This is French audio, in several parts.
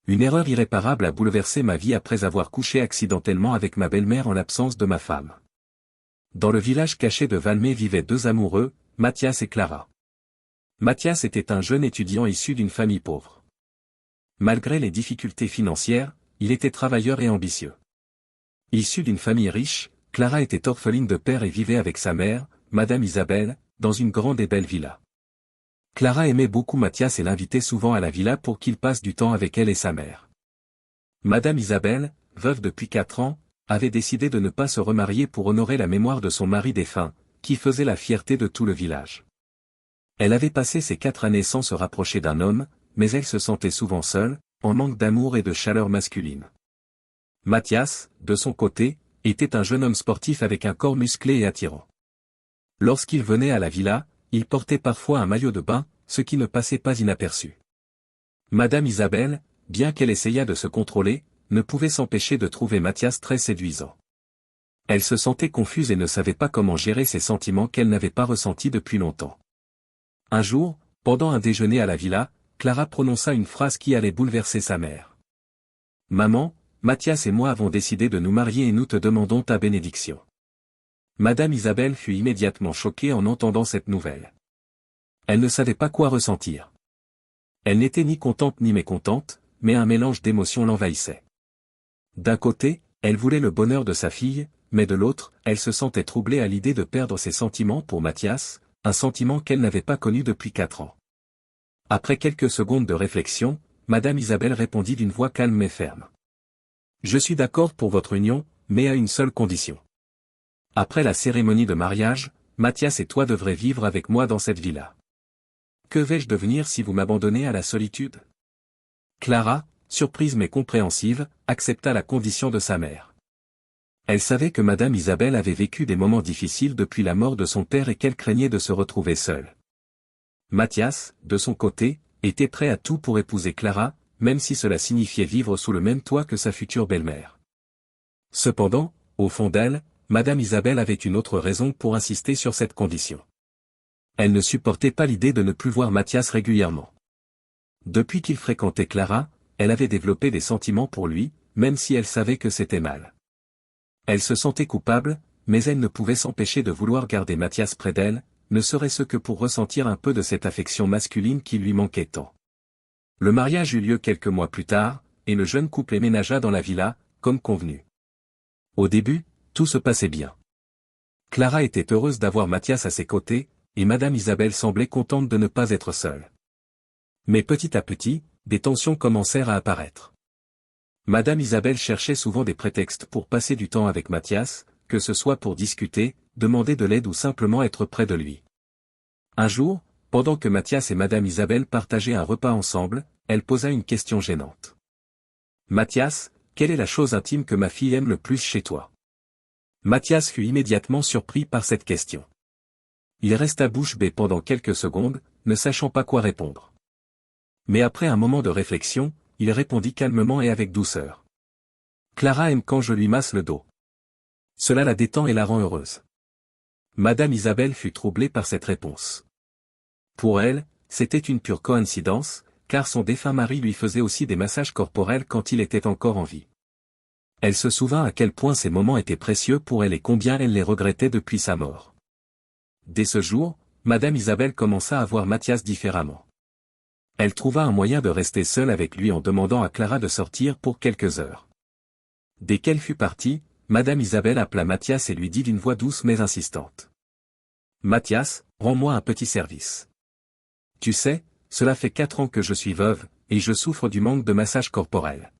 Une erreur irréparable a bouleversé ma vie après avoir couché accidentellement avec ma belle-mère en l'absence de ma femme. Dans le village caché de Valmay vivaient deux amoureux, Mathias et Clara. Mathias était un jeune étudiant issu d'une famille pauvre. Malgré les difficultés financières, il était travailleur et ambitieux. Issu d'une famille riche, Clara était orpheline de père et vivait avec sa mère, Madame Isabelle, dans une grande et belle villa. Clara aimait beaucoup Mathias et l'invitait souvent à la villa pour qu'il passe du temps avec elle et sa mère. Madame Isabelle, veuve depuis 4 ans, avait décidé de ne pas se remarier pour honorer la mémoire de son mari défunt, qui faisait la fierté de tout le village. Elle avait passé ces 4 années sans se rapprocher d'un homme, mais elle se sentait souvent seule, en manque d'amour et de chaleur masculine. Mathias, de son côté, était un jeune homme sportif avec un corps musclé et attirant. Lorsqu'il venait à la villa, il portait parfois un maillot de bain, ce qui ne passait pas inaperçu. Madame Isabelle, bien qu'elle essayât de se contrôler, ne pouvait s'empêcher de trouver Mathias très séduisant. Elle se sentait confuse et ne savait pas comment gérer ces sentiments qu'elle n'avait pas ressentis depuis longtemps. Un jour, pendant un déjeuner à la villa, Clara prononça une phrase qui allait bouleverser sa mère. « Maman, Mathias et moi avons décidé de nous marier et nous te demandons ta bénédiction. » Madame Isabelle fut immédiatement choquée en entendant cette nouvelle. Elle ne savait pas quoi ressentir. Elle n'était ni contente ni mécontente, mais un mélange d'émotions l'envahissait. D'un côté, elle voulait le bonheur de sa fille, mais de l'autre, elle se sentait troublée à l'idée de perdre ses sentiments pour Mathias, un sentiment qu'elle n'avait pas connu depuis 4 ans. Après quelques secondes de réflexion, Madame Isabelle répondit d'une voix calme mais ferme. « Je suis d'accord pour votre union, mais à une seule condition. Après la cérémonie de mariage, Mathias et toi devrez vivre avec moi dans cette villa. Que vais-je devenir si vous m'abandonnez à la solitude ?» Clara, surprise mais compréhensive, accepta la condition de sa mère. Elle savait que Madame Isabelle avait vécu des moments difficiles depuis la mort de son père et qu'elle craignait de se retrouver seule. Mathias, de son côté, était prêt à tout pour épouser Clara, même si cela signifiait vivre sous le même toit que sa future belle-mère. Cependant, au fond d'elle, Madame Isabelle avait une autre raison pour insister sur cette condition. Elle ne supportait pas l'idée de ne plus voir Mathias régulièrement. Depuis qu'il fréquentait Clara, elle avait développé des sentiments pour lui, même si elle savait que c'était mal. Elle se sentait coupable, mais elle ne pouvait s'empêcher de vouloir garder Mathias près d'elle, ne serait-ce que pour ressentir un peu de cette affection masculine qui lui manquait tant. Le mariage eut lieu quelques mois plus tard, et le jeune couple emménagea dans la villa, comme convenu. Au début, tout se passait bien. Clara était heureuse d'avoir Mathias à ses côtés, et Madame Isabelle semblait contente de ne pas être seule. Mais petit à petit, des tensions commencèrent à apparaître. Madame Isabelle cherchait souvent des prétextes pour passer du temps avec Mathias, que ce soit pour discuter, demander de l'aide ou simplement être près de lui. Un jour, pendant que Mathias et Madame Isabelle partageaient un repas ensemble, elle posa une question gênante. « Mathias, quelle est la chose intime que ma fille aime le plus chez toi ?» Mathias fut immédiatement surpris par cette question. Il resta bouche bée pendant quelques secondes, ne sachant pas quoi répondre. Mais après un moment de réflexion, il répondit calmement et avec douceur. « Clara aime quand je lui masse le dos. Cela la détend et la rend heureuse. » Madame Isabelle fut troublée par cette réponse. Pour elle, c'était une pure coïncidence, car son défunt mari lui faisait aussi des massages corporels quand il était encore en vie. Elle se souvint à quel point ces moments étaient précieux pour elle et combien elle les regrettait depuis sa mort. Dès ce jour, Madame Isabelle commença à voir Mathias différemment. Elle trouva un moyen de rester seule avec lui en demandant à Clara de sortir pour quelques heures. Dès qu'elle fut partie, Madame Isabelle appela Mathias et lui dit d'une voix douce mais insistante. « Mathias, rends-moi un petit service. Tu sais, cela fait 4 ans que je suis veuve, et je souffre du manque de massage corporel.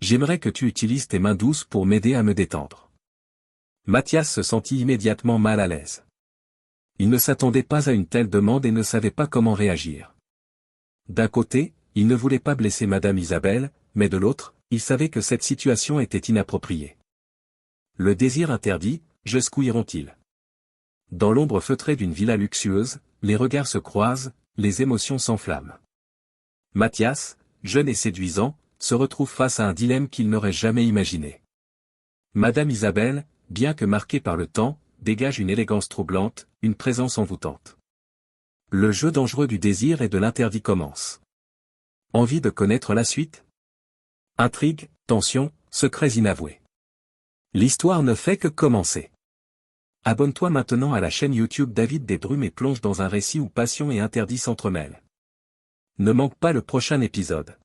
J'aimerais que tu utilises tes mains douces pour m'aider à me détendre. » Mathias se sentit immédiatement mal à l'aise. Il ne s'attendait pas à une telle demande et ne savait pas comment réagir. D'un côté, il ne voulait pas blesser Madame Isabelle, mais de l'autre, il savait que cette situation était inappropriée. Le désir interdit, jusqu'où iront-ils? Dans l'ombre feutrée d'une villa luxueuse, les regards se croisent, les émotions s'enflamment. Mathias, jeune et séduisant, se retrouve face à un dilemme qu'il n'aurait jamais imaginé. Madame Isabelle, bien que marquée par le temps, dégage une élégance troublante, une présence envoûtante. Le jeu dangereux du désir et de l'interdit commence. Envie de connaître la suite? Intrigue, tension, secrets inavoués. L'histoire ne fait que commencer. Abonne-toi maintenant à la chaîne YouTube David Desdrumes et plonge dans un récit où passion et interdit s'entremêlent. Ne manque pas le prochain épisode.